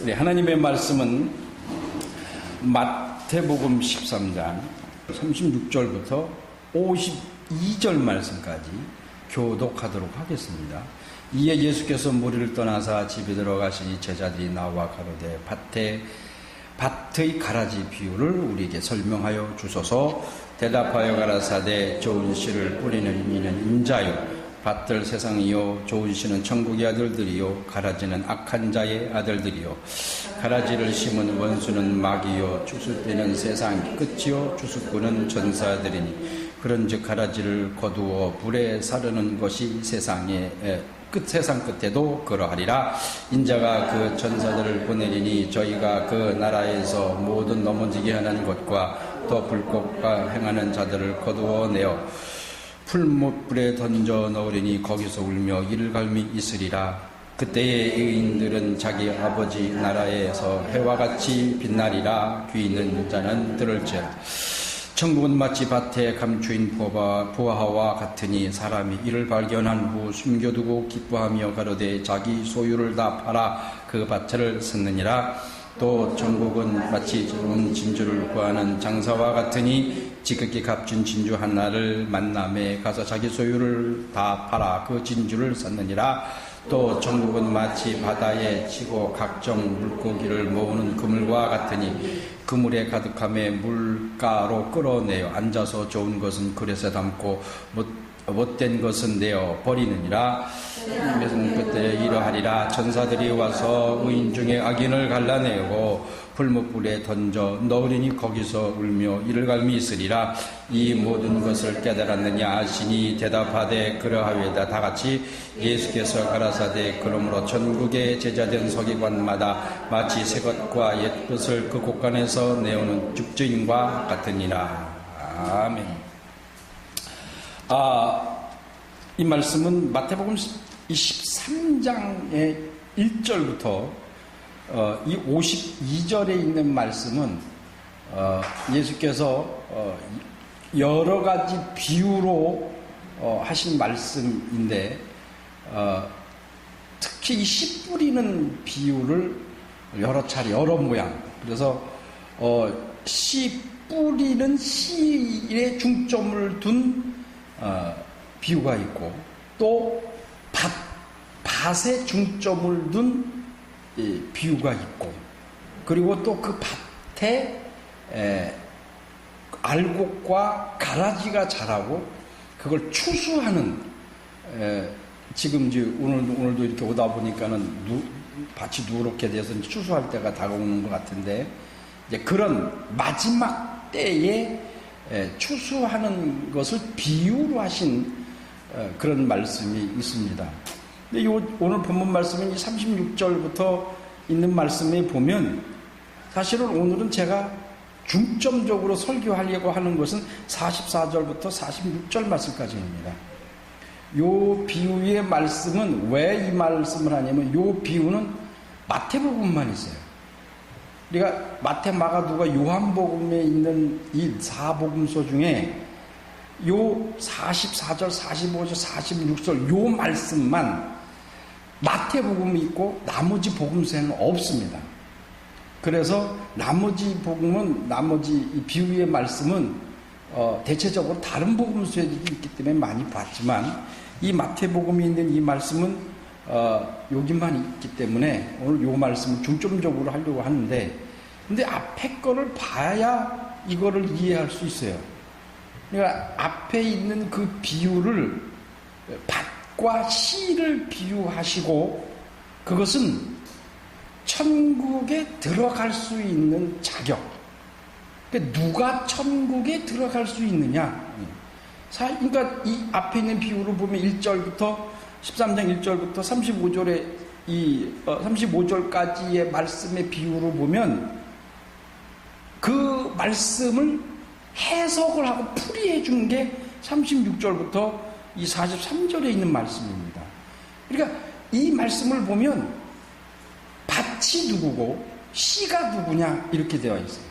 우리 하나님의 말씀은 마태복음 13장 36절부터 52절 말씀까지 교독하도록 하겠습니다. 이에 예수께서 무리를 떠나사 집에 들어가시니 제자들이 나와 가로되 밭의 가라지 비유를 우리에게 설명하여 주소서. 대답하여 가라사대 좋은 씨를 뿌리는 이는 인자요 밭들 세상이요 좋은 씨는 천국의 아들들이요 가라지는 악한 자의 아들들이요 가라지를 심은 원수는 마귀요 추수때는 세상 끝이요 추수꾼은 전사들이니 그런즉 가라지를 거두어 불에 사르는 것이 세상 끝에도 그러하리라. 인자가 그 전사들을 보내리니 저희가 그 나라에서 모든 넘어지게 하는 것과 또 불법과 행하는 자들을 거두어 내어 풀무불에 던져 넣으리니 거기서 울며 이를 갈미 있으리라. 그때의 의인들은 자기 아버지 나라에서 해와 같이 빛나리라. 귀 있는 자는 들을지어다. 천국은 마치 밭에 감추인 부하와 같으니 사람이 이를 발견한 후 숨겨두고 기뻐하며 가로되 자기 소유를 다 팔아 그 밭을 샀느니라. 또 천국은 마치 좋은 진주를 구하는 장사와 같으니 지극히 값진 진주 하나를 만남에 가서 자기 소유를 다 팔아 그 진주를 샀느니라. 또 천국은 마치 바다에 치고 각종 물고기를 모으는 그물과 같으니 그물에 가득함에 물가로 끌어내어 앉아서 좋은 것은 그릇에 담고 못된 것은 내어 버리느니라. 그때 이러하리라. 전사들이 와서 의인 중에 악인을 갈라내고 풀무불에 던져 넣으리니 거기서 울며 이를 갈미 있으리라. 이 모든 것을 깨달았느냐 하시니 대답하되 그러하외다. 다같이 예수께서 가라사대 그러므로 천국의 제자된 서기관마다 마치 새것과 옛것을 그 곳간에서 내오는 죽주인과 같으니라. 아멘. 이 말씀은 마태복음 13장의 1절부터 이 52절에 있는 말씀은 예수께서 여러 가지 비유로 하신 말씀인데 특히 이 씨 뿌리는 비유를 여러 차례 여러 모양, 그래서 씨 뿌리는 씨에 중점을 둔 비유가 있고 또 밭에 중점을 둔 비유가 있고, 그리고 또 그 밭에 알곡과 가라지가 자라고 그걸 추수하는, 지금 이제 오늘도 이렇게 오다 보니까는 밭이 누렇게 돼서 추수할 때가 다가오는 것 같은데, 이제 그런 마지막 때에 추수하는 것을 비유로 하신 그런 말씀이 있습니다. 근데 오늘 본문 말씀인 36절부터 있는 말씀에 보면 사실은 오늘은 제가 중점적으로 설교하려고 하는 것은 44절부터 46절 말씀까지입니다. 요 비유의 말씀은 왜 이 말씀을 하냐면 요 비유는 마태복음만 있어요. 우리가 마태, 마가, 누가, 요한복음에 있는 이 4복음서 중에 요 44절, 45절, 46절 요 말씀만 마태복음이 있고 나머지 복음서에는 없습니다. 그래서 나머지 복음은, 나머지 이 비유의 말씀은 대체적으로 다른 복음서에 있기 때문에 많이 봤지만 이 마태복음이 있는 이 말씀은 여기만 있기 때문에 오늘 요 말씀을 중점적으로 하려고 하는데, 근데 앞에 거를 봐야 이거를 이해할 수 있어요. 그러니까 앞에 있는 그 비유를 밭과 씨를 비유하시고 그것은 천국에 들어갈 수 있는 자격. 그러니까 누가 천국에 들어갈 수 있느냐. 그러니까 이 앞에 있는 비유를 보면 1절부터 13장 1절부터 35절에 이 35절까지의 말씀의 비유를 보면 그 말씀을 해석을 하고 풀이해 준 게 36절부터 이 43절에 있는 말씀입니다. 그러니까 이 말씀을 보면 밭이 누구고 씨가 누구냐 이렇게 되어 있어요.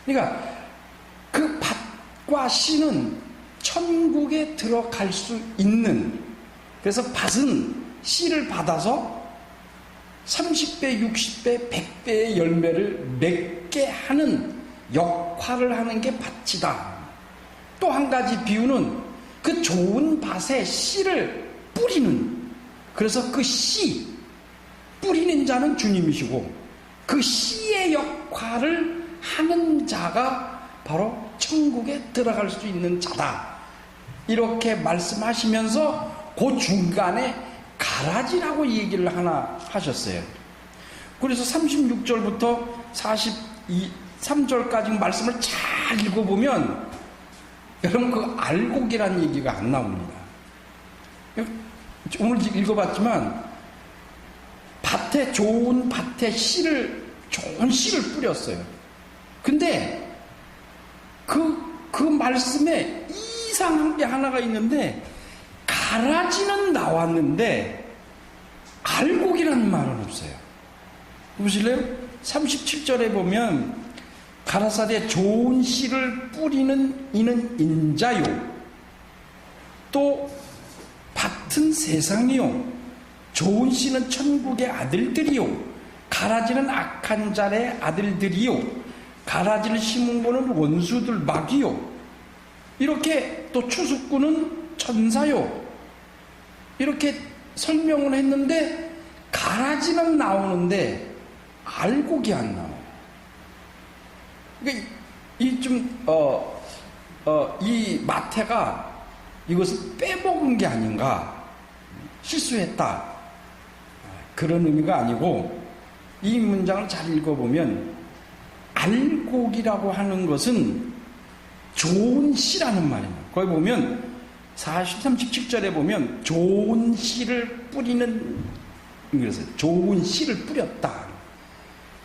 그러니까 그 밭과 씨는 천국에 들어갈 수 있는, 그래서 밭은 씨를 받아서 30배, 60배, 100배의 열매를 맺게 하는 역할을 하는 게 밭이다. 또 한 가지 비유는 그 좋은 밭에 씨를 뿌리는, 그래서 그 씨, 뿌리는 자는 주님이시고 그 씨의 역할을 하는 자가 바로 천국에 들어갈 수 있는 자다. 이렇게 말씀하시면서 그 중간에 가라지라고 얘기를 하나 하셨어요. 그래서 36절부터 43절까지 말씀을 잘 읽어보면 여러분 그 알곡이라는 얘기가 안 나옵니다. 오늘 읽어봤지만 좋은 밭에 좋은 씨를 뿌렸어요. 근데 그 말씀에 이상한 게 하나가 있는데 가라지는 나왔는데 알곡이라는 말은 없어요. 보실래요? 37절에 보면 가라사대 좋은 씨를 뿌리는 이는 인자요 또 밭은 세상이요 좋은 씨는 천국의 아들들이요 가라지는 악한 자의 아들들이요 가라지를 심은 거는 원수들 막이요 이렇게 또 추수꾼은 천사요 이렇게 설명을 했는데 가라지는 나오는데 알곡이 안 나와요. 그러니까 이 마태가 이것을 빼먹은 게 아닌가, 실수했다, 그런 의미가 아니고 이 문장을 잘 읽어보면 알곡이라고 하는 것은 좋은 씨라는 말입니다. 거기 보면 37절에 보면 좋은 씨를 뿌리는, 그래서 좋은 씨를 뿌렸다.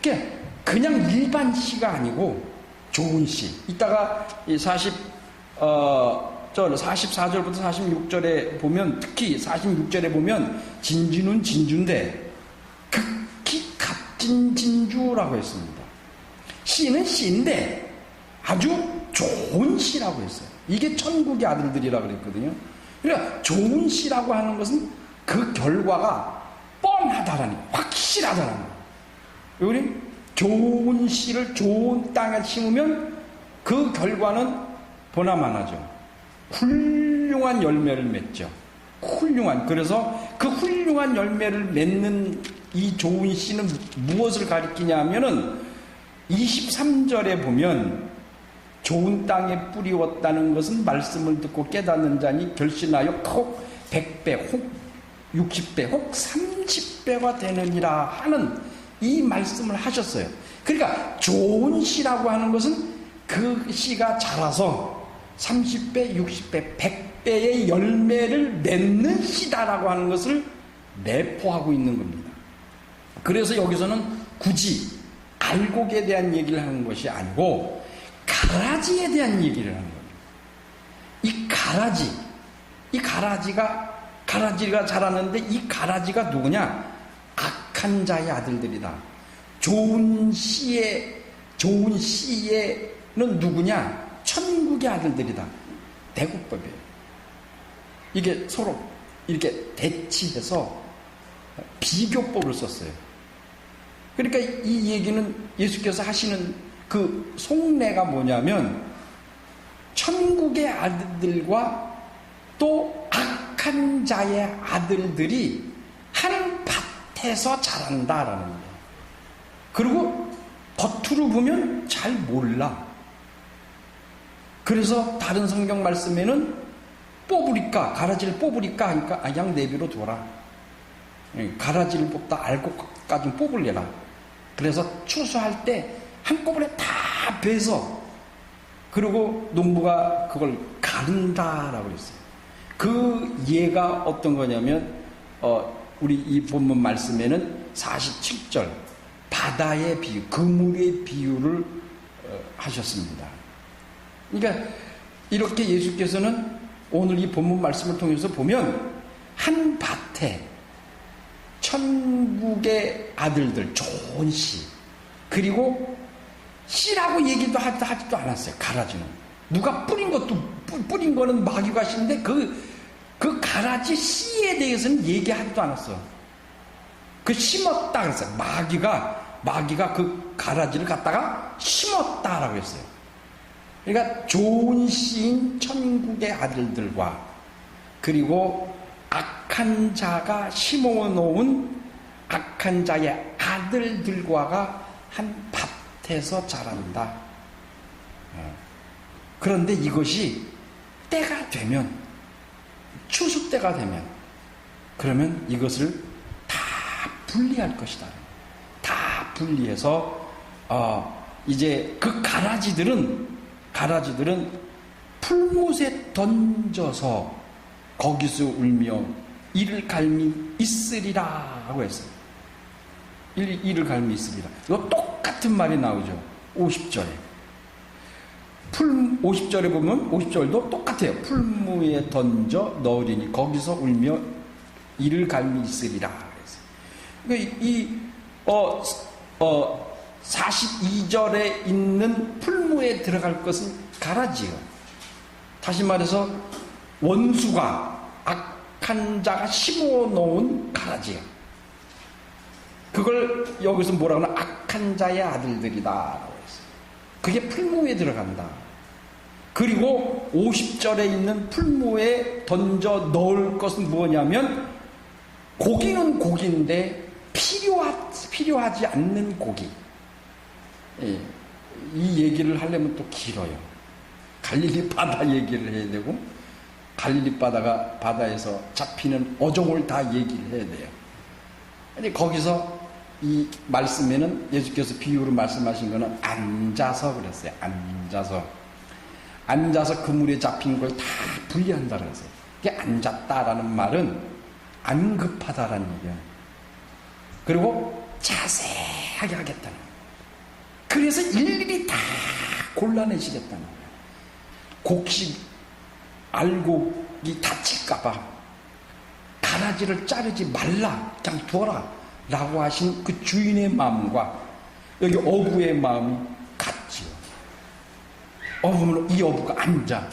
그러니까 그냥 일반 씨가 아니고 좋은 씨. 이따가 44절부터 46절에 보면, 특히 46절에 보면 진주는 진주인데 극히 값진 진주라고 했습니다. 씨는 씨인데 아주 좋은 씨라고 했어요. 이게 천국의 아들들이라고 그랬거든요. 그러니까 좋은 씨라고 하는 것은 그 결과가 뻔하다라는 거예요. 확실하다라는 거예요. 우리 좋은 씨를 좋은 땅에 심으면 그 결과는 보나마나죠. 훌륭한 열매를 맺죠. 그래서 그 훌륭한 열매를 맺는 이 좋은 씨는 무엇을 가리키냐 하면은 23절에 보면 좋은 땅에 뿌리웠다는 것은 말씀을 듣고 깨닫는 자니 결신하여 혹 100배, 혹 60배, 혹 30배가 되느니라 하는 이 말씀을 하셨어요. 그러니까 좋은 씨라고 하는 것은 그 씨가 자라서 30배, 60배, 100배의 열매를 맺는 씨다라고 하는 것을 내포하고 있는 겁니다. 그래서 여기서는 굳이 알곡에 대한 얘기를 하는 것이 아니고 가라지에 대한 얘기를 하는 겁니다. 이 가라지가 자랐는데 이 가라지가 누구냐? 악한 자의 아들들이다. 좋은 씨에는 누구냐? 천국의 아들들이다. 대국법이에요. 이게 서로 이렇게 대치해서 비교법을 썼어요. 그러니까 이 얘기는 예수께서 하시는 그 속내가 뭐냐면 천국의 아들들과 또 악한 자의 아들들이 한 밭에서 자란다라는 거예요. 그리고 겉으로 보면 잘 몰라. 그래서 다른 성경 말씀에는 가라지를 뽑으리까 하니까 그냥 내비로 둬라. 가라지를 뽑다 알곡까지 뽑으려라. 그래서 추수할 때 한꺼번에 다 베서 그리고 농부가 그걸 가른다라고 그랬어요. 그 예가 어떤 거냐면 우리 이 본문 말씀에는 47절 바다의 비유, 그물의 비유를 하셨습니다. 그러니까 이렇게 예수께서는 오늘 이 본문 말씀을 통해서 보면 한 밭에 천국의 아들들 좋은 씨, 그리고 씨라고 얘기도 하지도 않았어요. 가라지는 누가 뿌린 거는 마귀가 씨인데 그 가라지 씨에 대해서는 얘기하지도 않았어. 그 심었다 그랬어요. 마귀가 그 가라지를 갖다가 심었다라고 했어요. 그러니까 좋은 씨인 천국의 아들들과 그리고 악한 자가 심어놓은 악한 자의 아들들과가 한 밭에서 자란다. 그런데 이것이 때가 되면, 추수 때가 되면, 그러면 이것을 다 분리할 것이다. 다 분리해서 이제 그 가라지들은 풀무새 던져서 거기서 울며 이를 갈미 있으리라 하고 했어요. 이를 갈미 있으리라. 이거 똑같은 말이 나오죠. 50절에. 50절에 보면 50절도 똑같아요. 풀무에 던져 넣으리니 거기서 울며 이를 갈미 있으리라. 그러니까 42절에 있는 풀무에 들어갈 것은 가라지요. 다시 말해서 원수가 악한 자가 심어 놓은 가라지요. 그걸 여기서 뭐라고 하나 악한 자의 아들들이다 라고 했어요. 그게 풀무에 들어간다. 그리고 50절에 있는 풀무에 던져 넣을 것은 뭐냐면 고기는 고기인데 필요하지 않는 고기. 예, 이 얘기를 하려면 또 길어요. 갈릴리 바다 얘기를 해야 되고 갈릴리 바다에서 잡히는 어종을 다 얘기를 해야 돼요. 근데 거기서 이 말씀에는 예수께서 비유로 말씀하신 거는 앉아서 그랬어요. 앉아서 그물에 잡힌 걸 다 분리한다 그랬어요. 이게 앉았다라는 말은 안 급하다라는 얘기예요. 그리고 자세하게 하겠다는 거예요. 그래서 일일이 다 골라내시겠다는 거예요. 곡식 알곡이 다칠까봐 가라지를 자르지 말라, 그냥 두어라 라고 하신 그 주인의 마음과 여기 어부의 마음이 같지요. 어부는 이 어부가 앉아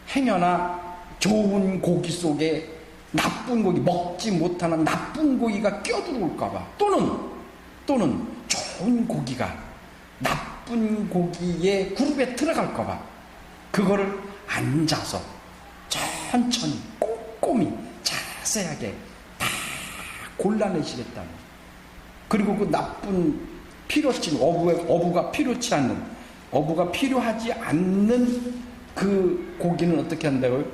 행여나 좋은 고기 속에 나쁜 고기, 먹지 못하는 나쁜 고기가 껴들어올까봐 또는 좋은 고기가 나쁜 고기의 그룹에 들어갈까봐 그거를 앉아서 천천히 꼼꼼히 자세하게 다 골라내시겠다는. 그리고 그 나쁜 어부가 필요하지 않는 그 고기는 어떻게 한다고요?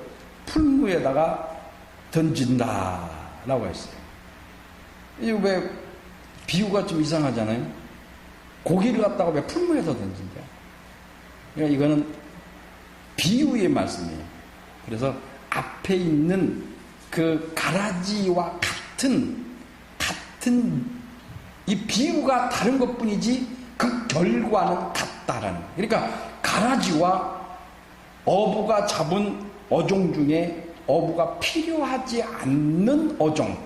풀무에다가 던진다라고 했어요. 이거 왜 비유가 좀 이상하잖아요. 고기를 갖다가 왜 풀무에서 던진다? 그러니까 이거는 비유의 말씀이에요. 그래서 앞에 있는 그 가라지와 같은 이 비유가 다른 것뿐이지 그 결과는 같다라는. 그러니까 가라지와 어부가 잡은 어종 중에 어부가 필요하지 않는 어종,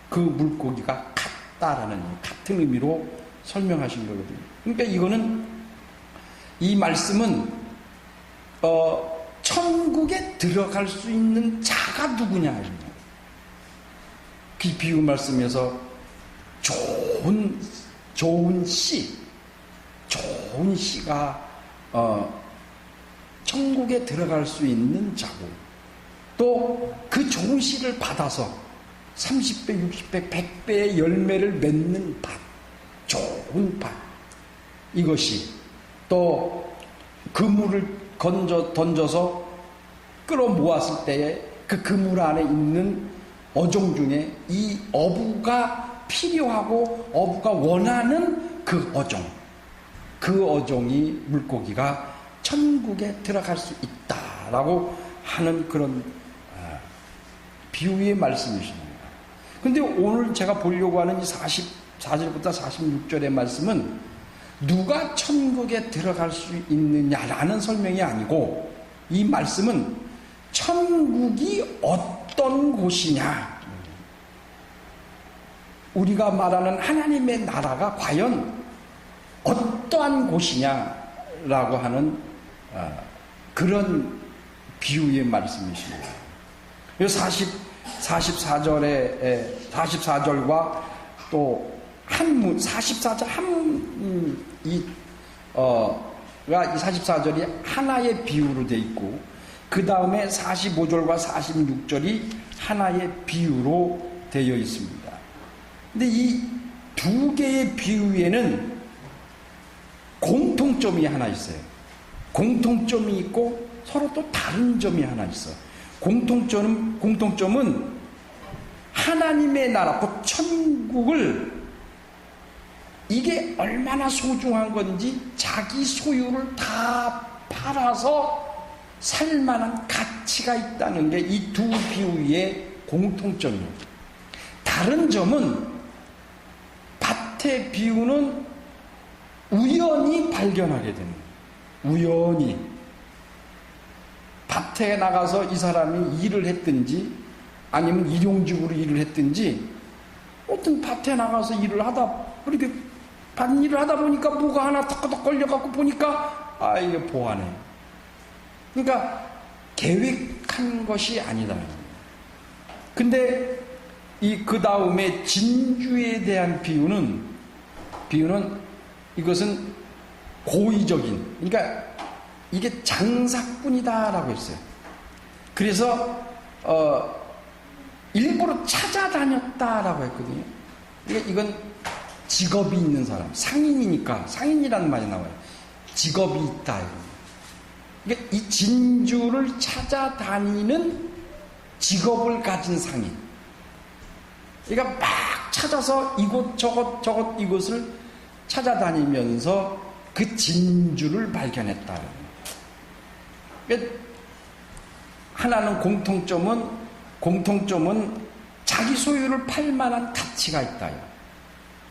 그 물고기가 같다라는 같은 의미로 설명하신 거거든요. 그러니까 이 말씀은 천국에 들어갈 수 있는 자가 누구냐. 그 비유 말씀에서 좋은 씨가 천국에 들어갈 수 있는 자고, 또 그 좋은 씨를 받아서 30배, 60배, 100배의 열매를 맺는 밭, 좋은 밭. 이것이 또 그물을 던져서 끌어모았을 때에 그 그물 안에 있는 어종 중에 이 어부가 필요하고 어부가 원하는 그 어종이 물고기가 천국에 들어갈 수 있다라고 하는 그런 비유의 말씀이십니다. 근데 오늘 제가 보려고 하는 이 44절부터 46절의 말씀은 누가 천국에 들어갈 수 있느냐라는 설명이 아니고, 이 말씀은 천국이 어떤 곳이냐, 우리가 말하는 하나님의 나라가 과연 어떠한 곳이냐라고 하는 그런 비유의 말씀이십니다. 44 44절과 또 한문 44절 이 44절이 하나의 비유로 되어 있고, 그 다음에 45절과 46절이 하나의 비유로 되어 있습니다. 근데 이 두 개의 비유에는 공통점이 하나 있어요. 공통점이 있고 서로 또 다른 점이 하나 있어. 공통점은 하나님의 나라, 곧 천국을, 이게 얼마나 소중한 건지 자기 소유를 다 팔아서 살만한 가치가 있다는 게 이 두 비유의 공통점이에요. 다른 점은 밭의 비유는 우연히 발견하게 되는 거예요. 우연히 밭에 나가서 이 사람이 일을 했든지 아니면 일용직으로 일을 했든지, 어떤 밭에 나가서 일을 하다 이렇게 밭일을 하다 보니까 뭐가 하나 턱턱 걸려갖고 보니까 이게 보아네. 그러니까 계획한 것이 아니다. 근데 그 다음에 진주에 대한 비유는 이것은 고의적인, 그러니까 이게 장사꾼이다라고 했어요. 그래서 일부러 찾아다녔다라고 했거든요. 그러니까 이건 직업이 있는 사람, 상인이니까, 상인이라는 말이 나와요. 직업이 있다. 그러니까 이 진주를 찾아다니는 직업을 가진 상인. 그러니까 막 찾아서 이곳저곳 이곳을 찾아다니면서 그 진주를 발견했다. 그러니까 하나는 공통점은 자기 소유를 팔 만한 가치가 있다.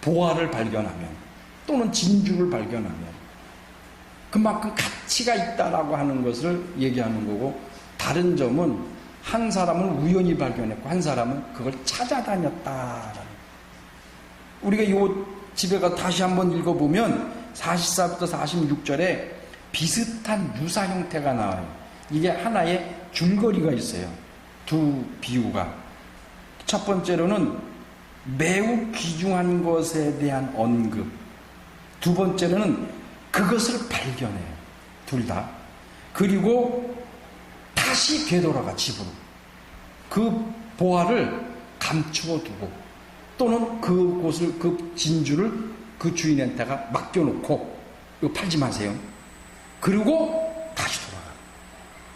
보화를 발견하면, 또는 진주를 발견하면 그만큼 가치가 있다라고 하는 것을 얘기하는 거고, 다른 점은 한 사람은 우연히 발견했고 한 사람은 그걸 찾아다녔다. 우리가 이 집에 가 다시 한번 읽어보면 44부터 46절에 비슷한 유사 형태가 나와요. 이게 하나의 줄거리가 있어요. 두 비유가. 첫 번째로는 매우 귀중한 것에 대한 언급, 두 번째로는 그것을 발견해요. 둘 다. 그리고 다시 되돌아가 집으로. 그 보화를 감추어 두고, 또는 그곳을, 그 진주를 그 주인한테가 맡겨놓고, 이거 팔지 마세요. 그리고 다시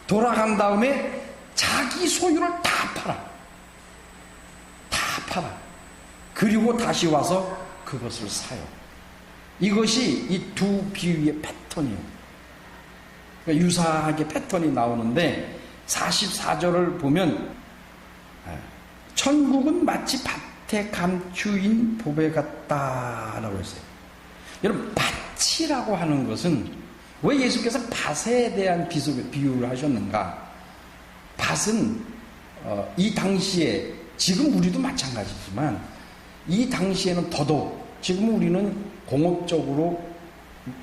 돌아간 다음에 자기 소유를 다 팔아. 그리고 다시 와서 그것을 사요. 이것이 이 두 비유의 패턴이에요. 그러니까 유사하게 패턴이 나오는데, 44절을 보면 천국은 마치 밭에 감추인 보배 같다라고 했어요. 여러분, 밭이라고 하는 것은 왜 예수께서 밭에 대한 비유를 하셨는가? 밭은 이 당시에, 지금 우리도 마찬가지지만 이 당시에는 더더욱, 지금 우리는 공업적으로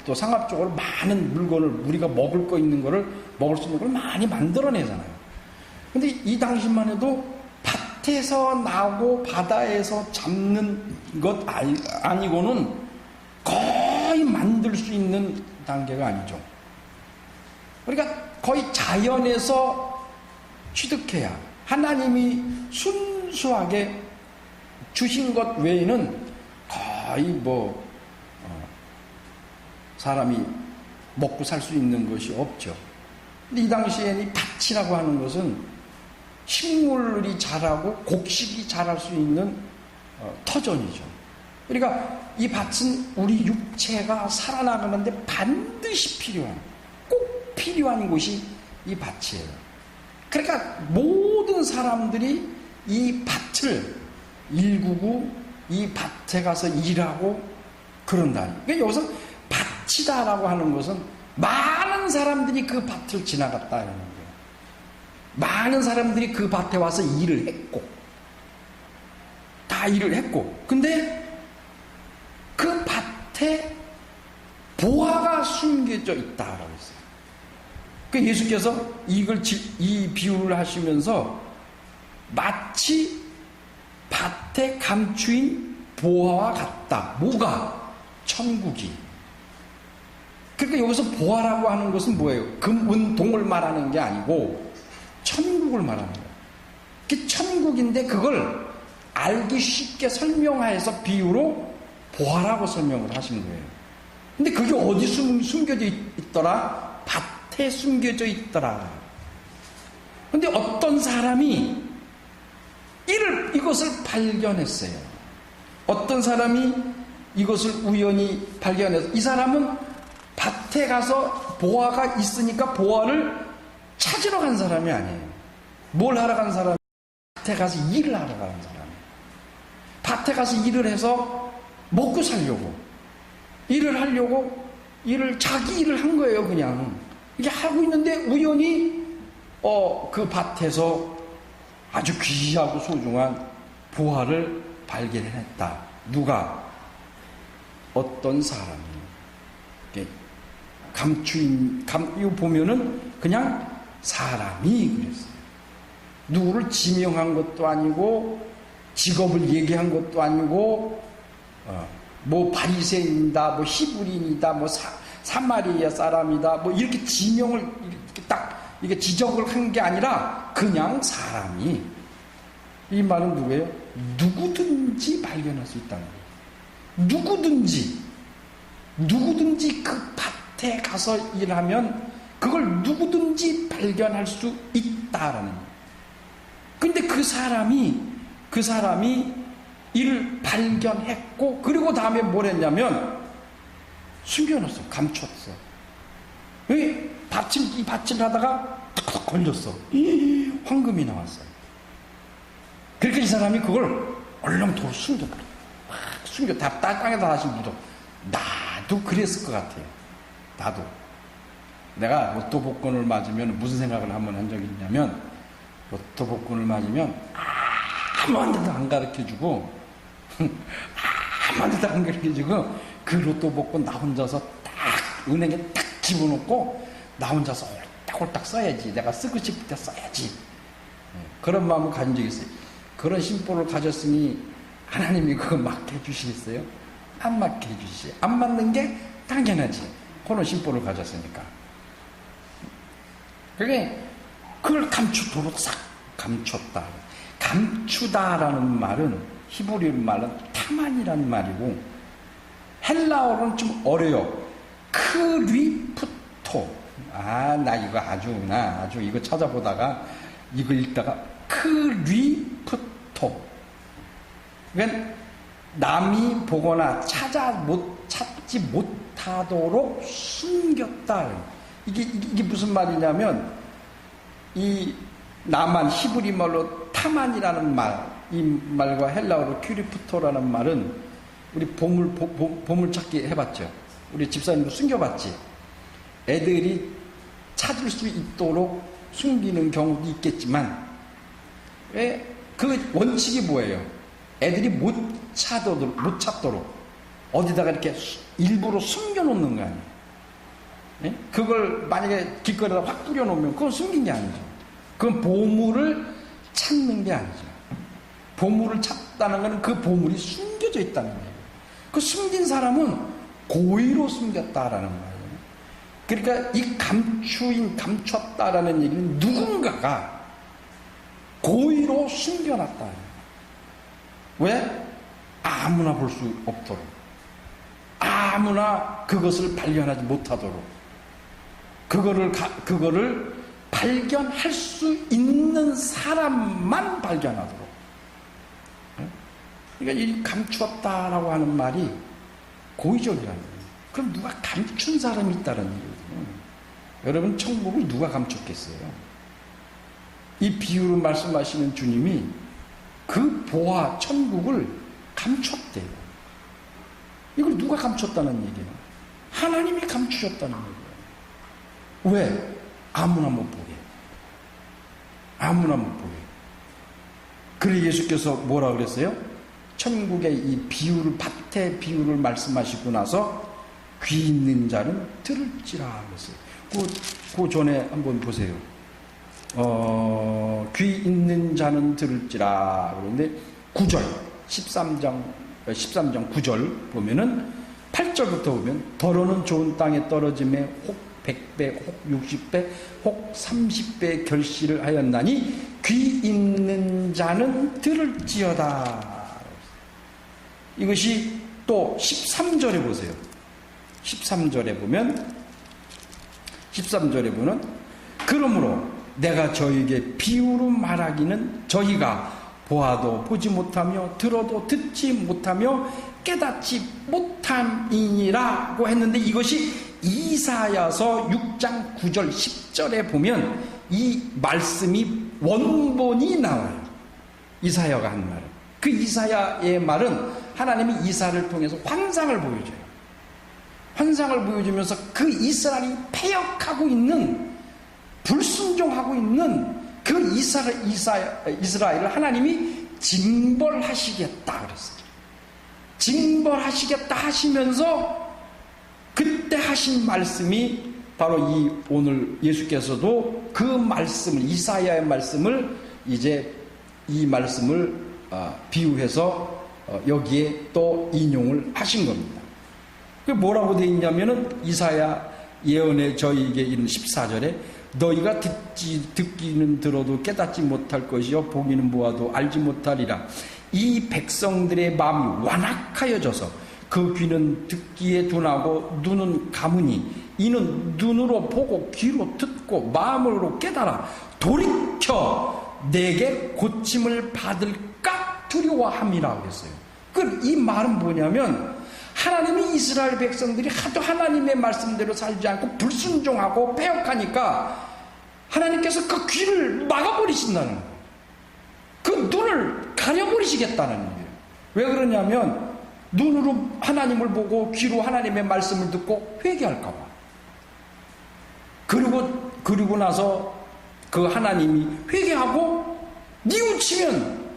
또 상업적으로 많은 물건을, 우리가 먹을 거 있는 거를, 먹을 수 있는 걸 많이 만들어내잖아요. 근데 이 당시만 해도 밭에서 나고 바다에서 잡는 것 아니고는 거의 만들 수 있는 단계가 아니죠. 그러니까 거의 자연에서 취득해야, 하나님이 순수하게 주신 것 외에는 거의 사람이 먹고 살 수 있는 것이 없죠. 근데 이 당시에는 이 밭이라고 하는 것은 식물이 자라고 곡식이 자랄 수 있는 터전이죠. 그러니까 이 밭은 우리 육체가 살아나가는데 반드시 꼭 필요한 곳이 이 밭이에요. 그러니까 모든 사람들이 이 밭을 일구고 이 밭에 가서 일하고 그런다. 그러니까 여기서 밭이다라고 하는 것은 많은 사람들이 그 밭을 지나갔다는 거예요. 많은 사람들이 그 밭에 와서 일을 했고, 다 일을 했고, 근데 그 밭에 보화가 숨겨져 있다라고 했어요. 그 예수께서 이 비유를 하시면서 마치 밭에 감추인 보화와 같다. 뭐가? 천국이. 그러니까 여기서 보화라고 하는 것은 뭐예요? 금, 은, 동을 말하는 게 아니고 천국을 말하는 거예요. 그 천국인데 그걸 알기 쉽게 설명하여서 비유로 보화라고 설명을 하신 거예요. 근데 그게 어디 숨겨져 있더라? 밭에 숨겨져 있더라. 근데 어떤 사람이 이것을 발견했어요. 어떤 사람이 이것을 우연히 발견해서, 이 사람은 밭에 가서 보화가 있으니까 보화를 찾으러 간 사람이 아니에요. 뭘 하러 간 사람이? 밭에 가서 일을 하러 가는 사람. 밭에 가서 일을 해서 먹고 살려고, 일을 하려고 자기 일을 한 거예요. 그냥 이게 하고 있는데 우연히 그 밭에서 아주 귀하고 소중한 보화를 발견했다. 누가? 어떤 사람이. 이거 보면은 그냥 사람이 그랬어요. 누구를 지명한 것도 아니고 직업을 얘기한 것도 아니고 뭐 바리새인이다, 뭐 히브리인이다, 뭐 사마리아 사람이다, 뭐 이렇게 지명을 이렇게 딱 이게 지적을 한 게 아니라 그냥 사람이. 이 말은 누구예요? 누구든지 발견할 수 있다는 거예요. 누구든지 그 밭에 가서 일하면 그걸 누구든지 발견할 수 있다라는 거예요. 근데 그 사람이 이를 발견했고, 그리고 다음에 뭘 했냐면 숨겨놨어. 감췄어. 왜? 이 밭을 하다가 툭 걸렸어. 황금이 나왔어요. 그러니까 이 사람이 그걸 얼른 도로 숨겨버려. 막 숨겨. 땅에다 다시 묻어. 나도 그랬을 것 같아요. 나도. 내가 로또 복권을 맞으면 무슨 생각을 한번 한 적이 있냐면, 로또 복권을 맞으면 아무한테도 안 가르쳐주고 아무한테도 안 가르쳐주고 그 로또 복권 나 혼자서 딱 은행에 딱 집어넣고 나 혼자서 홀딱홀딱 써야지. 내가 쓰고 싶을 때 써야지. 그런 마음을 가진 적이 있어요. 그런 심보를 가졌으니 하나님이 그거 맞게 해주시겠어요? 안 맞게 해주시지. 안 맞는 게 당연하지. 그런 심보를 가졌으니까. 그걸 감추도록 싹 감췄다. 감추다라는 말은 히브리 말은 타만이라는 말이고, 헬라어로는 좀 어려요. 크리프토. 나 이거 아주 이거 찾아보다가 이거 읽다가 크리프토. 그러니까 남이 보거나 찾지 못하도록 숨겼다. 이게 무슨 말이냐면, 이 남한 히브리 말로 타만이라는 말, 이 말과 헬라어로 큐리프토라는 말은 우리 보물찾기 해봤죠. 우리 집사님도 숨겨봤지. 애들이 찾을 수 있도록 숨기는 경우도 있겠지만, 그 원칙이 뭐예요? 애들이 못 찾도록 어디다가 이렇게 일부러 숨겨놓는 거 아니에요? 그걸 만약에 길거리에다 확 뿌려놓으면 그건 숨긴 게 아니죠. 그건 보물을 찾는 게 아니죠. 보물을 찾다는 것은 그 보물이 숨겨져 있다는 거예요. 그 숨긴 사람은 고의로 숨겼다라는 거예요. 그러니까 이 감췄다라는 얘기는 누군가가 고의로 숨겨놨다. 왜? 아무나 볼 수 없도록, 아무나 그것을 발견하지 못하도록, 그거를 발견할 수 있는 사람만 발견하도록. 그러니까 이 감추었다라고 하는 말이 고의적이라는 거예요. 그럼 누가 감춘 사람이 있다는 얘기거든요. 여러분, 천국을 누가 감췄겠어요? 이 비유로 말씀하시는 주님이 그 보화 천국을 감췄대요. 이걸 누가 감췄다는 얘기예요? 하나님이 감추셨다는 얘기예요. 왜? 아무나 못 보게. 아무나 못 보게. 그래 예수께서 뭐라 그랬어요? 천국의 이 비유를, 밭의 비유를 말씀하시고 나서 귀 있는 자는 들을지라 그랬어요. 그 전에 한번 보세요. 귀 있는 자는 들을지라. 그런데 9절 13장 9절 보면은 8절부터 보면 더러는 좋은 땅에 떨어짐에 혹 100배 혹 60배 혹 30배 결실을 하였나니 귀 있는 자는 들을지어다. 이것이 또 13절에 보세요. 13절에 보면 그러므로 내가 저에게 비유로 말하기는 저희가 보아도 보지 못하며 들어도 듣지 못하며 깨닫지 못함이니라고 했는데, 이것이 이사야서 6장 9절 10절에 보면 이 말씀이 원본이 나와요. 이사야가 한 말은. 그 이사야의 말은 하나님이 이사야를 통해서 환상을 보여줘요. 환상을 보여주면서 그 이스라엘이 패역하고 있는, 불순종하고 있는 그 이스라엘을 하나님이 징벌하시겠다 그랬어요. 징벌하시겠다 하시면서 그때 하신 말씀이 바로 이 오늘 예수께서도 그 말씀을, 이사야의 말씀을 이제 이 말씀을 비유해서 여기에 또 인용을 하신 겁니다. 그 뭐라고 되어 있냐면은 이사야 예언의 저희에게 이른 14절에 너희가 듣기는 들어도 깨닫지 못할 것이요 보기는 보아도 알지 못하리라. 이 백성들의 마음이 완악하여져서 그 귀는 듣기에 둔하고 눈은 감으니 이는 눈으로 보고 귀로 듣고 마음으로 깨달아 돌이켜 내게 고침을 받을까 두려워함이라고 했어요. 이 말은 뭐냐면 하나님이 이스라엘 백성들이 하도 하나님의 말씀대로 살지 않고 불순종하고 패역하니까 하나님께서 그 귀를 막아버리신다는 거예요. 그 눈을 가려버리시겠다는 거예요. 왜 그러냐면 눈으로 하나님을 보고 귀로 하나님의 말씀을 듣고 회개할까 봐. 그리고 나서 그 하나님이 회개하고 뉘우치면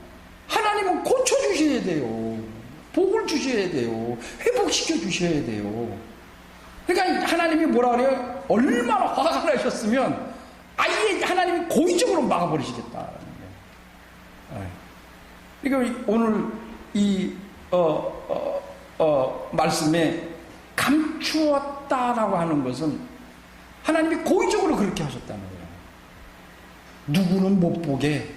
하나님은 고쳐주셔야 돼요. 복을 주셔야 돼요. 회복시켜 주셔야 돼요. 그러니까 하나님이 뭐라 그래요? 얼마나 화가 나셨으면 아예 하나님이 고의적으로 막아버리시겠다. 그러니까 오늘 이 말씀에 감추었다라고 하는 것은 하나님이 고의적으로 그렇게 하셨다는 거예요. 누구는 못 보게,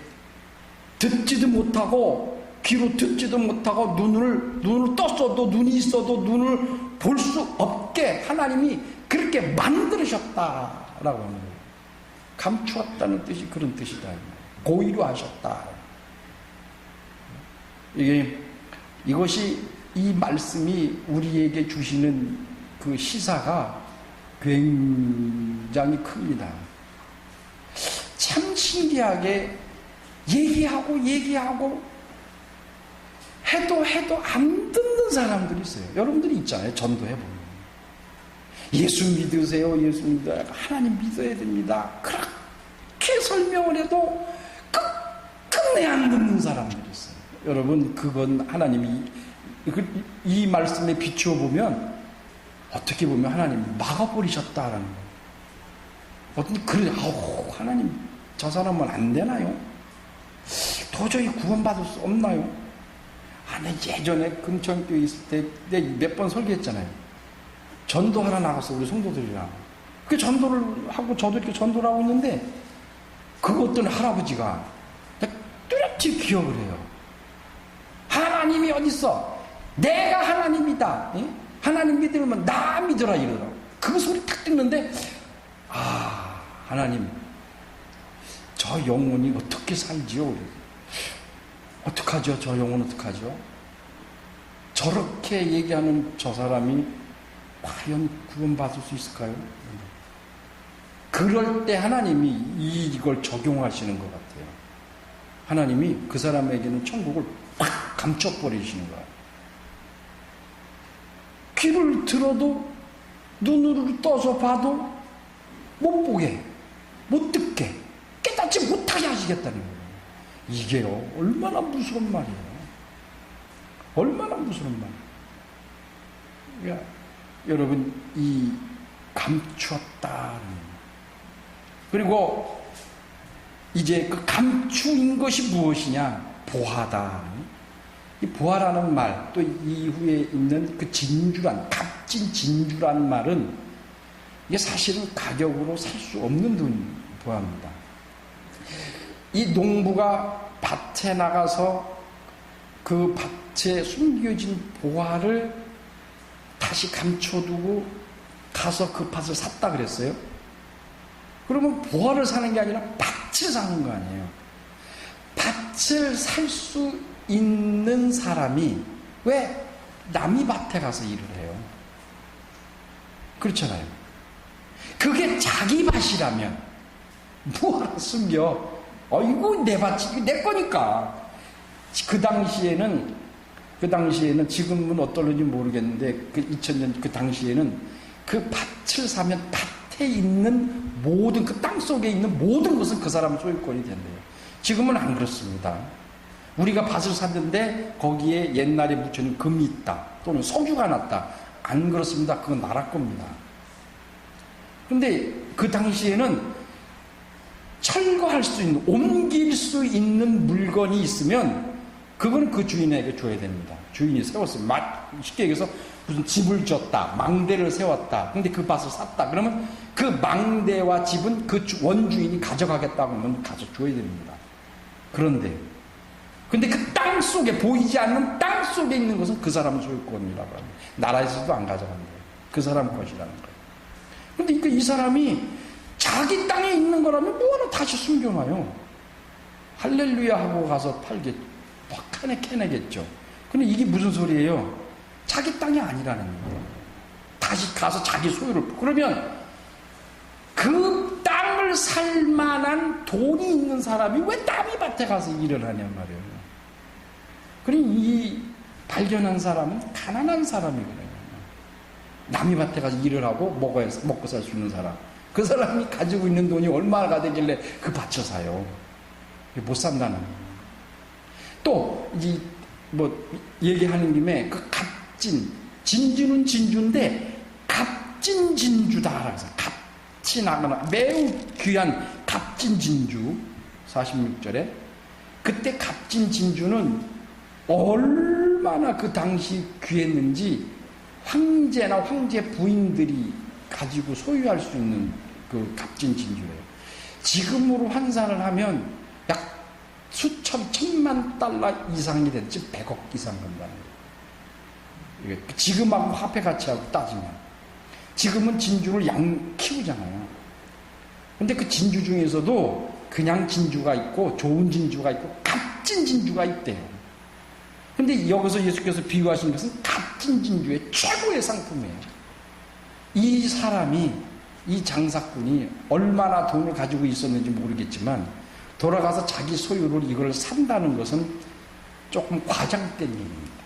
듣지도 못하고 귀로 듣지도 못하고 눈을 떴어도 눈이 있어도 눈을 볼 수 없게 하나님이 그렇게 만드셨다라고 하는 거예요. 감추었다는 뜻이 그런 뜻이다. 고의로 하셨다. 이것이 이 말씀이 우리에게 주시는 그 시사가 굉장히 큽니다. 참 신기하게 얘기하고 해도 안 듣는 사람들이 있어요. 여러분들이 있잖아요. 전도해보면. 예수 믿으세요. 예수 믿어요. 하나님 믿어야 됩니다. 그렇게 설명을 해도 끝내 안 듣는 사람들이 있어요. 여러분, 그건 하나님이 이 말씀에 비추어 보면 어떻게 보면 하나님이 막아버리셨다라는 거예요. 그래, 하나님 저 사람은 안 되나요? 도저히 구원받을 수 없나요? 나 예전에 금천교회 있을 때 몇 번 설교했잖아요. 전도하러 나갔어, 우리 성도들이랑. 그 전도를 하고 저도 이렇게 전도를 하고 있는데 그 어떤 할아버지가 뚜렷이 기억을 해요. 하나님이 어딨어? 내가 하나님이다. 예? 하나님 믿으면 나 믿으라 이러더라고. 그 소리 딱 듣는데 하나님 저 영혼이 어떻게 살지요? 어떡하죠? 저 영혼 어떡하죠? 저렇게 얘기하는 저 사람이 과연 구원받을 수 있을까요? 그럴 때 하나님이 이걸 적용하시는 것 같아요. 하나님이 그 사람에게는 천국을 확 감춰버리시는 거예요. 귀를 들어도 눈으로 떠서 봐도 못 보게, 못 듣게, 깨닫지 못하게 하시겠다는 거예요. 이게요, 얼마나 무서운 말이에요. 얼마나 무서운 말이에요. 그러니까 여러분, 이 감추었다는, 그리고 이제 그 감추인 것이 무엇이냐? 보화다. 이 보화라는 말, 또 이후에 있는 그 진주란, 값진 진주란 말은 이게 사실은 가격으로 살 수 없는 돈, 보화입니다. 이 농부가 밭에 나가서 그 밭에 숨겨진 보화를 다시 감춰두고 가서 그 밭을 샀다 그랬어요. 그러면 보화를 사는 게 아니라 밭을 사는 거 아니에요. 밭을 살 수 있는 사람이 왜 남이 밭에 가서 일을 해요? 그렇잖아요. 그게 자기 밭이라면 뭐하러 숨겨? 이거 내 밭이, 이거 내 거니까. 그 당시에는 지금은 어떨는지 모르겠는데 그 2000년 그 당시에는 그 밭을 사면 밭에 있는 모든 그 땅 속에 있는 모든 것은 그 사람 소유권이 된대요. 지금은 안 그렇습니다. 우리가 밭을 샀는데 거기에 옛날에 묻혀놓은 금이 있다 또는 석유가 났다, 안 그렇습니다. 그건 나라 겁니다. 그런데 그 당시에는 철거할 수 있는, 옮길 수 있는 물건이 있으면 그건 그 주인에게 줘야 됩니다. 주인이 세웠어요. 쉽게 얘기해서 무슨 집을 졌다, 망대를 세웠다. 근데 그 밭을 샀다. 그러면 그 망대와 집은 그 원주인이 가져가겠다고 하면 가져줘야 됩니다. 근데 그 땅 속에, 보이지 않는 땅 속에 있는 것은 그 사람 소유권이라고 합니다. 나라에서도 안 가져간대요. 그 사람 것이라는 거예요. 근데 이 사람이 자기 땅에 있는 거라면 뭐하러 다시 숨겨놔요? 할렐루야 하고 가서 팔겠죠. 캐내겠죠. 근데 이게 무슨 소리예요? 자기 땅이 아니라는 거예요. 다시 가서 자기 소유를, 그러면 그 땅을 살 만한 돈이 있는 사람이 왜 남의 밭에 가서 일을 하냔 말이에요. 그러니 이 발견한 사람은 가난한 사람이거든요. 남의 밭에 가서 일을 하고 먹고 살 수 있는 사람. 그 사람이 가지고 있는 돈이 얼마가 되길래 그 밭을 사요. 못 산다는 거예요. 또, 얘기하는 김에 그 값진, 진주는 진주인데 값진 진주다. 그래서 값이 나거나 매우 귀한 값진 진주. 46절에. 그때 값진 진주는 얼마나 그 당시 귀했는지 황제나 황제 부인들이 가지고 소유할 수 있는 그 값진 진주예요. 지금으로 환산을 하면 약 수천, 천만 달러 이상이 됐지, 100억 이상 간다는 거예요. 지금하고 화폐 가치하고 따지면. 지금은 진주를 키우잖아요. 근데 그 진주 중에서도 그냥 진주가 있고, 좋은 진주가 있고, 값진 진주가 있대요. 근데 여기서 예수께서 비유하신 것은 값진 진주의 최고의 상품이에요. 이 사람이, 이 장사꾼이 얼마나 돈을 가지고 있었는지 모르겠지만 돌아가서 자기 소유를 이걸 산다는 것은 조금 과장된 일입니다.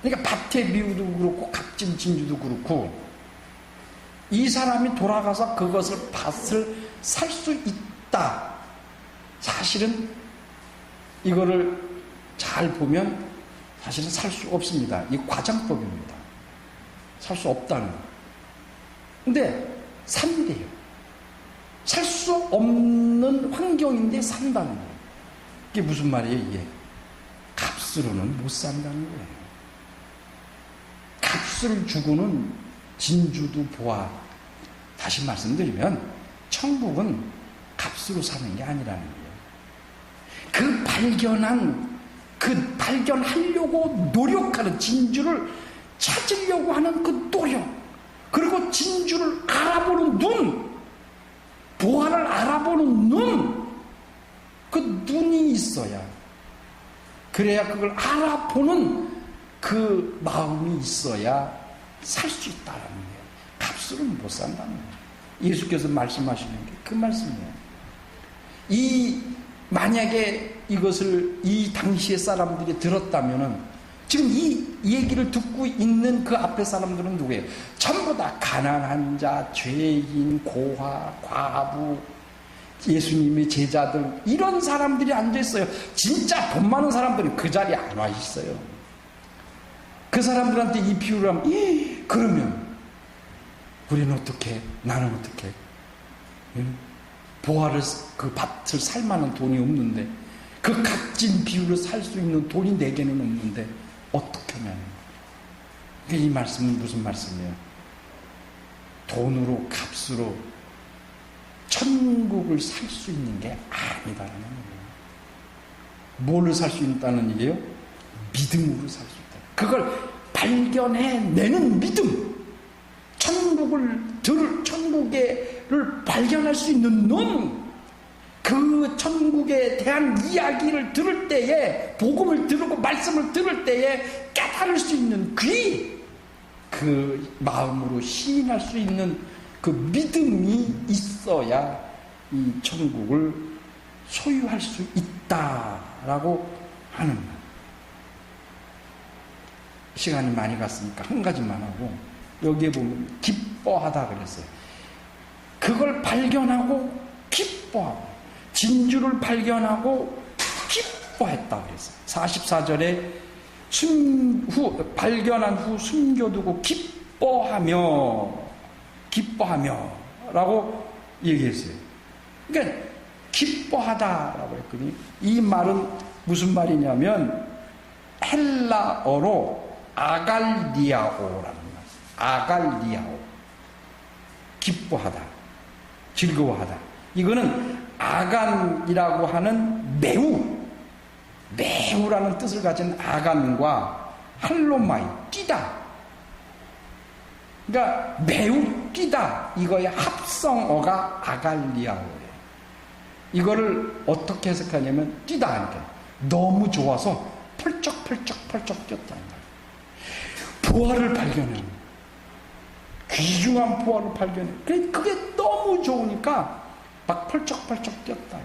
그러니까 밭의 비유도 그렇고 값진 진주도 그렇고 이 사람이 돌아가서 그것을 밭을 살 수 있다. 사실은 이거를 잘 보면 사실은 살 수 없습니다. 이 과장법입니다. 살 수 없다는 거. 근데 산대요. 살 수 없는 환경인데 산다는 거예요. 이게 무슨 말이에요, 이게? 값으로는 못 산다는 거예요. 값을 주고는 진주도 보아. 다시 말씀드리면 천국은 값으로 사는 게 아니라는 거예요. 발견하려고 노력하는, 진주를 찾으려고 하는 그 노력, 그리고 진주를 알아보는 눈, 보화를 알아보는 눈, 그 눈이 있어야, 그래야 그걸 알아보는 그 마음이 있어야 살 수 있다는 거예요. 값으로는 못 산다는 거예요. 예수께서 말씀하시는 게 그 말씀이에요. 만약에 이것을 이 당시의 사람들이 들었다면은 지금 이 얘기를 듣고 있는 그 앞에 사람들은 누구예요? 전부 다 가난한 자, 죄인, 고아, 과부, 예수님의 제자들, 이런 사람들이 앉아있어요. 진짜 돈 많은 사람들은 그 자리에 안 와 있어요. 그 사람들한테 이 비유를 하면, 그러면 우리는 어떻게, 나는 어떻게? 보화를, 그 밭을 살 만한 돈이 없는데, 그 값진 비유를 살 수 있는 돈이 내게는 없는데 어떻게 하냐는 거예요. 이 말씀은 무슨 말씀이에요? 돈으로, 값으로 천국을 살 수 있는 게 아니다라는 거예요. 뭘로 살 수 있다는 얘기예요? 믿음으로 살 수 있다. 그걸 발견해내는 믿음. 천국을 발견할 수 있는 눈. 그 천국에 대한 이야기를 들을 때에, 복음을 들고 말씀을 들을 때에 깨달을 수 있는 귀, 그 마음으로 시인할 수 있는 그 믿음이 있어야 이 천국을 소유할 수 있다라고 하는 것. 시간이 많이 갔으니까 한 가지만 하고, 여기에 보면 기뻐하다 그랬어요. 그걸 발견하고 기뻐하고, 진주를 발견하고 기뻐했다 그랬어요. 44절에 발견한 후 숨겨두고 기뻐하며 라고 얘기했어요. 그러니까 기뻐하다라고 했거든요. 이 말은 무슨 말이냐면 헬라어로 아갈리아오라는 말. 아갈리아오. 기뻐하다, 즐거워하다. 이거는 아간이라고 하는 매우라는 뜻을 가진 아간과 할로마이, 뛰다. 그러니까 매우 뛰다, 이거의 합성어가 아갈리아오예요. 이거를 어떻게 해석하냐면 뛰다 하니까 너무 좋아서 펄쩍 뛰었다는 거예요. 보화를 발견해, 귀중한 보화를 발견해. 그게 너무 좋으니까 막 펄쩍 뛰었다.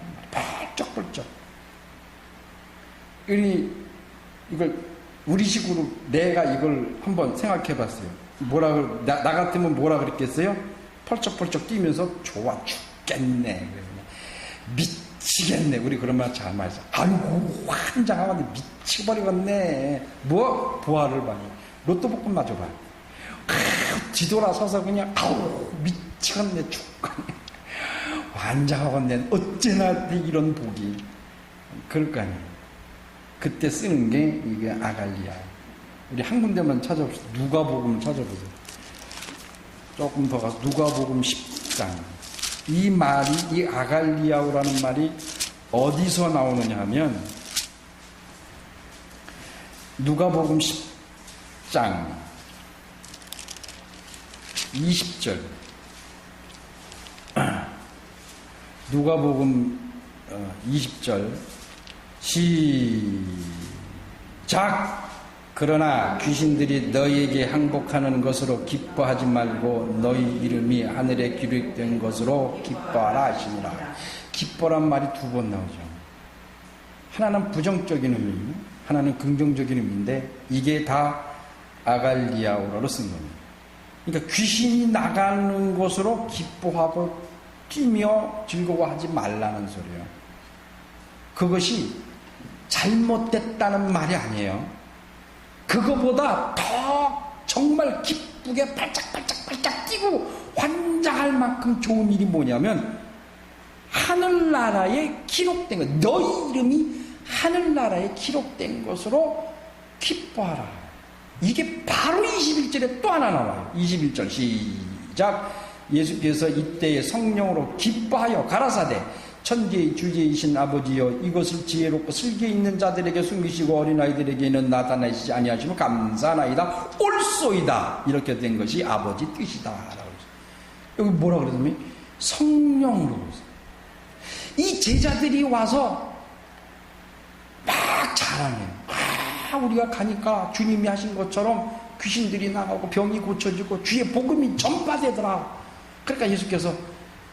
펄쩍. 이걸 우리식으로 내가 이걸 한번 생각해 봤어요. 나 같으면 뭐라 그랬겠어요? 펄쩍 뛰면서 좋아 죽겠네. 미치겠네. 우리 그런 말 잘 말해서. 아이고, 환장하는데 미치버리겠네. 보화를 봐요. 로또 복권 맞아봐. 뒤돌아서서 그냥, 아우, 미치겠네, 죽겠네. 환장하겠네. 어째나 이런 복이. 그럴 거 아니에요. 그때 쓰는 게 이게 아갈리아. 우리 한 군데만 찾아봅시다. 누가복음 찾아보세요. 조금 더 가서 누가복음 10장. 이 말이, 이 아갈리아우라는 말이 어디서 나오느냐 하면 누가복음 10장 20절. 누가복음 20절 시작. 그러나 귀신들이 너희에게 항복하는 것으로 기뻐하지 말고 너희 이름이 하늘에 기록된 것으로 기뻐하라 하시니라. 기뻐란 말이 두 번 나오죠. 하나는 부정적인 의미, 하나는 긍정적인 의미인데 이게 다 아갈리아오라로 쓴 겁니다. 그러니까 귀신이 나가는 것으로 기뻐하고 뛰며 즐거워하지 말라는 소리예요. 그것이 잘못됐다는 말이 아니에요. 그거보다 더 정말 기쁘게 발짝발짝 뛰고 환장할 만큼 좋은 일이 뭐냐면 하늘나라에 기록된 것, 너희 이름이 하늘나라에 기록된 것으로 기뻐하라. 이게 바로 21절에 또 하나 나와요. 21절 시작. 예수께서 이때에 성령으로 기뻐하여 가라사대 천지의 주제이신 아버지여 이것을 지혜롭고 슬기 있는 자들에게 숨기시고 어린아이들에게는 나타내시지 아니하시면 감사하나이다. 옳소이다. 이렇게 된 것이 아버지 뜻이다. 여기 뭐라 그러냐면 성령으로. 이 제자들이 와서 막 자랑해요. 우리가 가니까 주님이 하신 것처럼 귀신들이 나가고 병이 고쳐지고 주의 복음이 전파되더라. 그러니까 예수께서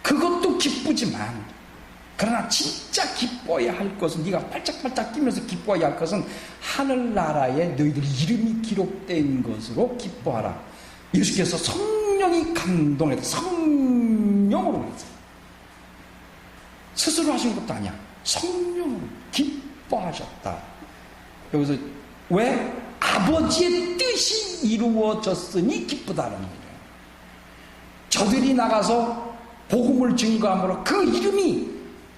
그것도 기쁘지만 그러나 진짜 기뻐야 할 것은, 네가 팔짝팔짝 뛰면서 기뻐야 할 것은 하늘나라에 너희들 이름이 기록된 것으로 기뻐하라. 예수께서 성령이 감동해서 성령으로 그랬어요. 스스로 하신 것도 아니야. 성령으로 기뻐하셨다. 여기서 왜? 아버지의 뜻이 이루어졌으니 기쁘다는 거예요. 저들이 나가서 복음을 증거함으로 그 이름이,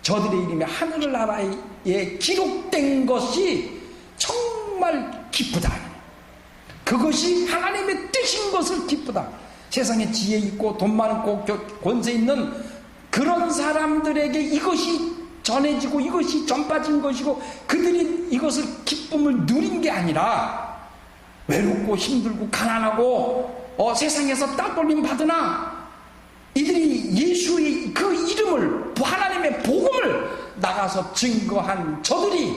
저들의 이름이 하늘나라에 기록된 것이 정말 기쁘다. 그것이 하나님의 뜻인 것을 기쁘다. 세상에 지혜 있고 돈 많고 권세 있는 그런 사람들에게 이것이 전해지고 이것이 전파진 것이고 그들이 이것을 기쁨을 누린 게 아니라 외롭고 힘들고 가난하고 세상에서 따돌림 받으나 이들이 예수의 그 이름을, 하나님의 복음을 나가서 증거한 저들이,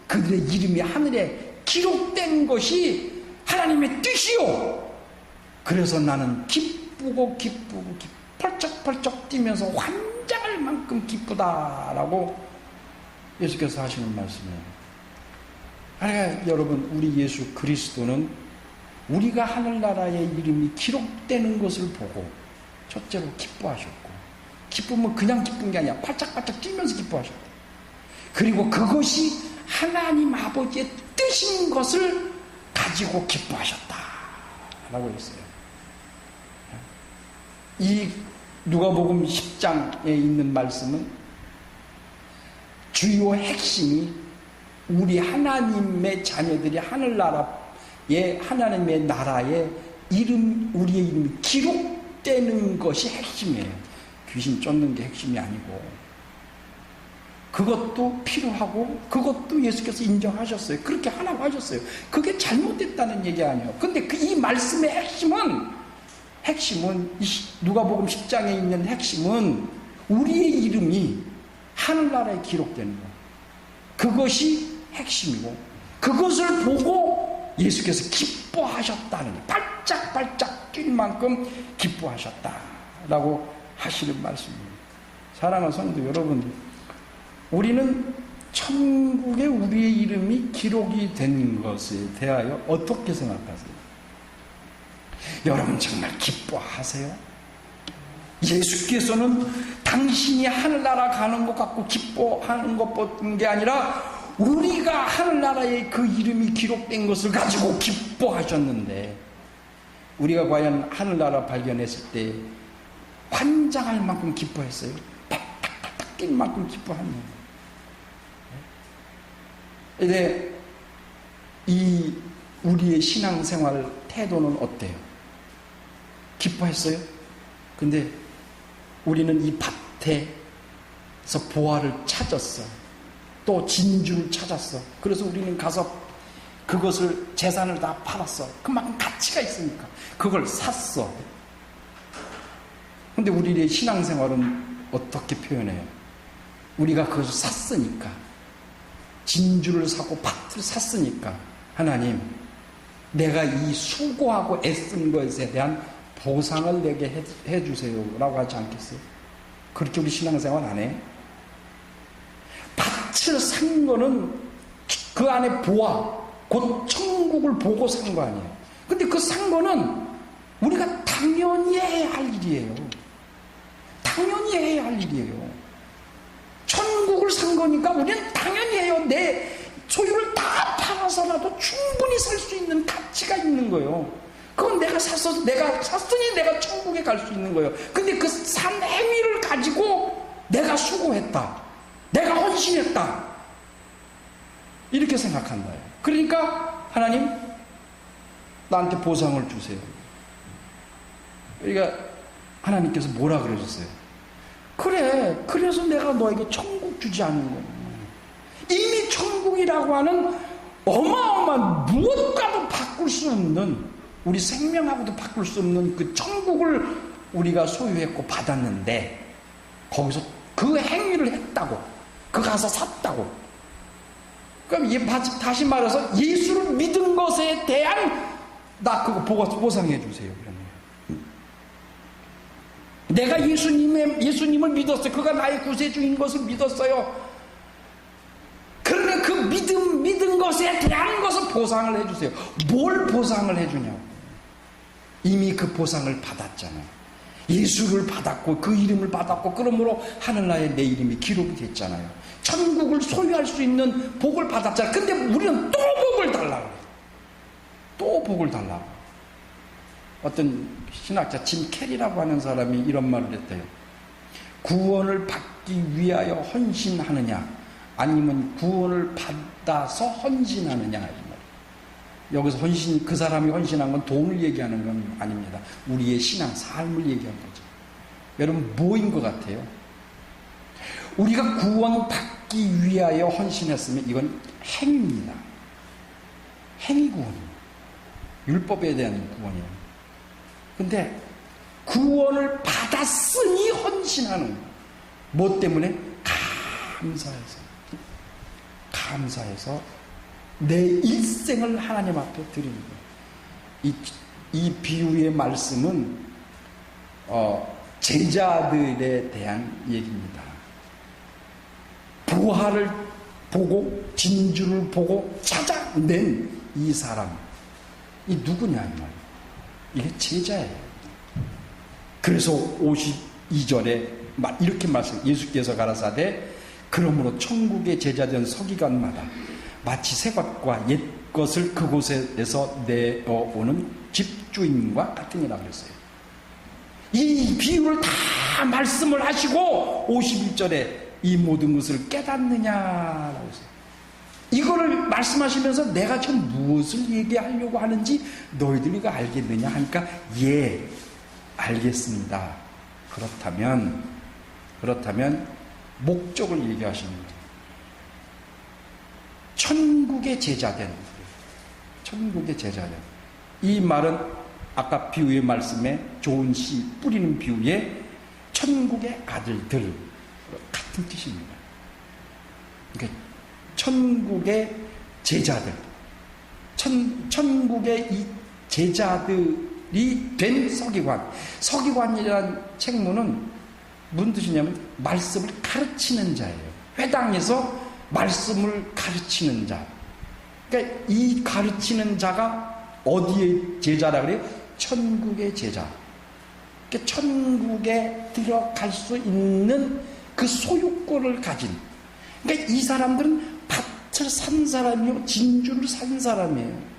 그들의 이름이 하늘에 기록된 것이 하나님의 뜻이요. 그래서 나는 기쁘고 펄쩍펄쩍 뛰면서 환장할 만큼 기쁘다라고 예수께서 하시는 말씀이에요. 여러분, 우리 예수 그리스도는 우리가 하늘나라의 이름이 기록되는 것을 보고 첫째로 기뻐하셨고, 기쁨은 그냥 기쁜 게 아니라 팔짝팔짝 뛰면서 기뻐하셨다. 그리고 그것이 하나님 아버지의 뜻인 것을 가지고 기뻐하셨다라고 했어요. 이 누가복음 10장에 있는 말씀은 주요 핵심이 우리 하나님의 자녀들이 하늘나라의, 하나님의 나라에 우리의 이름이 기록되는 것이 핵심이에요. 귀신 쫓는 게 핵심이 아니고, 그것도 필요하고 그것도 예수께서 인정하셨어요. 그렇게 하라고 하셨어요. 그게 잘못됐다는 얘기 아니에요. 근데 이 말씀의 핵심은 누가복음 10장에 있는 핵심은 우리의 이름이 하늘나라에 기록되는 것, 그것이 핵심이고, 그것을 보고 예수께서 기뻐하셨다는, 발짝발짝 뛸 만큼 기뻐하셨다라고 하시는 말씀입니다. 사랑하는 성도 여러분, 우리는 천국에 우리의 이름이 기록이 된 것에 대하여 어떻게 생각하세요? 여러분 정말 기뻐하세요? 예수께서는 당신이 하늘나라 가는 것 갖고 기뻐하는 것뿐 게 아니라 우리가 하늘나라에 그 이름이 기록된 것을 가지고 기뻐하셨는데, 우리가 과연 하늘나라 발견했을 때 환장할 만큼 기뻐했어요? 팍팍팍 뛸 만큼 기뻐하는. 근데 이 우리의 신앙생활 태도는 어때요? 기뻐했어요? 근데 우리는 이 밭에서 보화를 찾았어. 또 진주를 찾았어. 그래서 우리는 가서 그것을, 재산을 다 팔았어. 그만큼 가치가 있으니까 그걸 샀어. 근데 우리의 신앙생활은 어떻게 표현해요? 우리가 그것을 샀으니까, 진주를 사고 밭을 샀으니까, 하나님, 내가 이 수고하고 애쓴 것에 대한 보상을 내게 해주세요 라고 하지 않겠어요? 그렇게 우리 신앙생활 안 해? 밭을 산 거는 그 안에 보아, 곧 천국을 보고 산 거 아니에요. 근데 그 산 거는 우리가 당연히 해야 할 일이에요. 당연히 해야 할 일이에요. 천국을 산 거니까 우리는 당연히 해요. 내 소유를 다 팔아서라도 충분히 살 수 있는 가치가 있는 거예요. 그건 내가 샀으니 내가 천국에 갈 수 있는 거예요. 근데 그 산 행위를 가지고 내가 수고했다, 내가 헌신했다, 이렇게 생각한다. 그러니까 하나님, 나한테 보상을 주세요. 그러니까 하나님께서 뭐라 그러셨어요? 그래, 그래서 내가 너에게 천국 주지 않는 거야. 이미 천국이라고 하는 어마어마한 무엇과도 바꿀 수 없는, 우리 생명하고도 바꿀 수 없는 그 천국을 우리가 소유했고 받았는데, 거기서 그 행위를 했다고, 그 가서 샀다고. 그럼 다시 말해서 예수를 믿은 것에 대한 나 그거 보상해 주세요. 그러면 내가 예수님을 믿었어요. 그가 나의 구세주인 것을 믿었어요. 그러면 그 믿은 것에 대한 것을 보상을 해주세요. 뭘 보상을 해주냐고. 이미 그 보상을 받았잖아요. 예수를 받았고 그 이름을 받았고, 그러므로 하늘나라에 내 이름이 기록이 됐잖아요. 천국을 소유할 수 있는 복을 받았잖아요. 근데 우리는 또 복을 달라고 해요. 또 복을 달라고. 어떤 신학자 짐 캐리라고 하는 사람이 이런 말을 했대요. 구원을 받기 위하여 헌신하느냐, 아니면 구원을 받아서 헌신하느냐. 이 말이에요. 여기서 헌신, 그 사람이 헌신한 건 돈을 얘기하는 건 아닙니다. 우리의 신앙, 삶을 얘기한 거죠. 여러분, 뭐인 것 같아요? 우리가 구원받기 위하여 헌신했으면 이건 행위입니다. 행위 구원입니다. 율법에 대한 구원이에요. 근데 구원을 받았으니 헌신하는, 뭐 때문에? 감사해서 내 일생을 하나님 앞에 드리는 거예요. 이 비유의 말씀은 제자들에 대한 얘기입니다. 부활을 보고 진주를 보고 찾아낸 이 사람, 이 누구냐 이 말이에요. 이게 제자예요. 그래서 52절에 이렇게 예수께서 가라사대 그러므로 천국의 제자된 서기관마다 마치 새 것과 옛 것을 그곳에서 내어오는 집주인과 같으니라 그랬어요. 이 비유를 다 말씀을 하시고 51절에 이 모든 것을 깨닫느냐라고 했어요. 이거를 말씀하시면서 내가 전 무엇을 얘기하려고 하는지 너희들이 이거 알겠느냐 하니까 예, 알겠습니다. 그렇다면 목적을 얘기하시는 거예요. 천국의 제자된, 이 말은 아까 비유의 말씀에 좋은 씨 뿌리는 비유에 천국의 아들들 같은 뜻입니다. 그러니까 천국의 제자들, 천국의 이 제자들이 된 서기관. 서기관이라는 책문은 무슨 뜻이냐면 말씀을 가르치는 자예요. 회당에서 말씀을 가르치는 자. 그러니까 이 가르치는 자가 어디의 제자라 그래요? 천국의 제자. 그러니까 천국에 들어갈 수 있는 그 소유권을 가진. 그러니까 이 사람들은 밭을 산 사람이요, 진주를 산 사람이에요.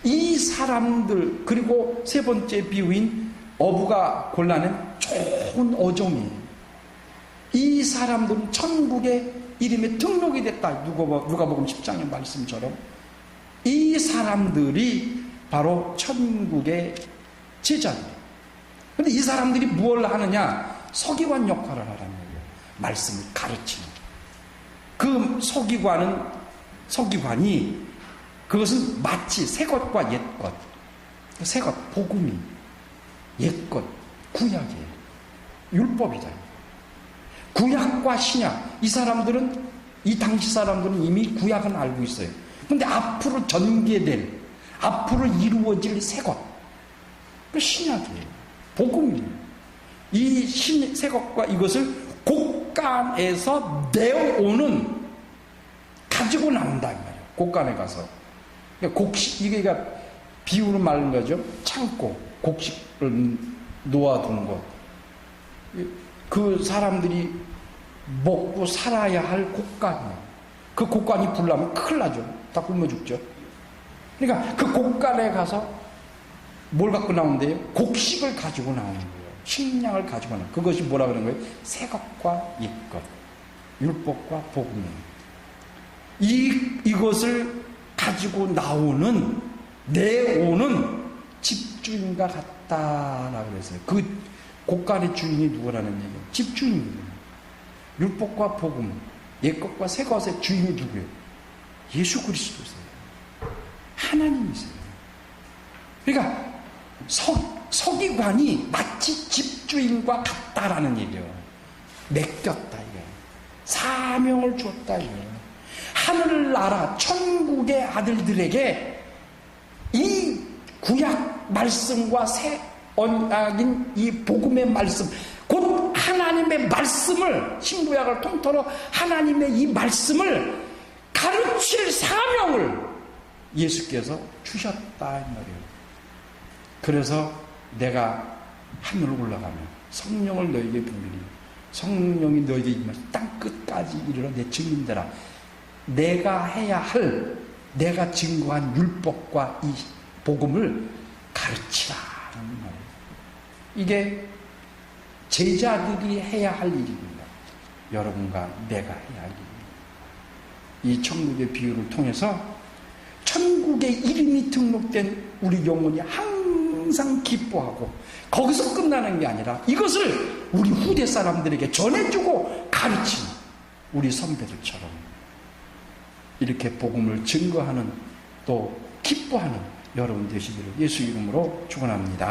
이 사람들, 그리고 세 번째 비유인 어부가 골라낸 좋은 어종이에요. 이 사람들은 천국의 이름에 등록이 됐다. 누가복음 10장의 말씀처럼 이 사람들이 바로 천국의 제자들이에요. 그런데 이 사람들이 뭘 하느냐? 서기관 역할을 하라는 거예요. 말씀을 가르치는. 그 서기관이 그것은 마치 새 것과 옛 것, 새 것, 복음이 옛 것, 구약이에요. 율법이다. 구약과 신약, 이 당시 사람들은 이미 구약은 알고 있어요. 근데 앞으로 전개될, 앞으로 이루어질 새 것, 그 신약이에요. 복음이에요. 이 새 것과 이것을 곡간에서 내어오는, 가지고 나온다 이 말이에요. 곡간에 가서. 그러니까 이게 비유로 말하는 거죠. 창고, 곡식을 놓아둔 것. 그 사람들이 먹고 살아야 할 곡간이에요. 그 곡간이 불나면 큰일 나죠. 다 굶어 죽죠. 그러니까 그 곡간에 가서 뭘 갖고 나온대요? 곡식을 가지고 나오는 거예요. 식량을 가지고 나오는 거예요. 그것이 뭐라 그러는 거예요? 새 것과 옛 것, 율법과 복음이에요. 이것을 가지고 내오는 집주인과 같다라고 그랬어요. 그 곡간의 주인이 누구라는 얘기예요? 집주인이에요. 율법과 복음, 옛것과 새것의 주인이 누구예요? 예수 그리스도세요. 하나님이세요. 그러니까 서기관이 마치 집주인과 같다라는 얘기예요. 맡겼다 이거예요. 사명을 줬다 이거예요. 하늘나라 천국의 아들들에게 이 구약 말씀과 새 언약인 이 복음의 말씀, 곧 하나님의 말씀을, 신구약을 통틀어 하나님의 이 말씀을 가르칠 사명을 예수께서 주셨다 이 말이에요. 그래서 내가 하늘로 올라가면 성령을 너에게 부으리니 성령이 너에게 임하시 땅 끝까지 이르러 내 증인되라. 내가 해야 할, 내가 증거한 율법과 이 복음을 가르치라. 이게 제자들이 해야 할 일입니다. 여러분과 내가 해야 할 일입니다. 이 천국의 비유를 통해서 천국의 이름이 등록된 우리 영혼이 항상 기뻐하고 거기서 끝나는 게 아니라 이것을 우리 후대 사람들에게 전해주고 가르치는 우리 선배들처럼 이렇게 복음을 증거하는 또 기뻐하는 여러분 되시기를 예수 이름으로 축원합니다.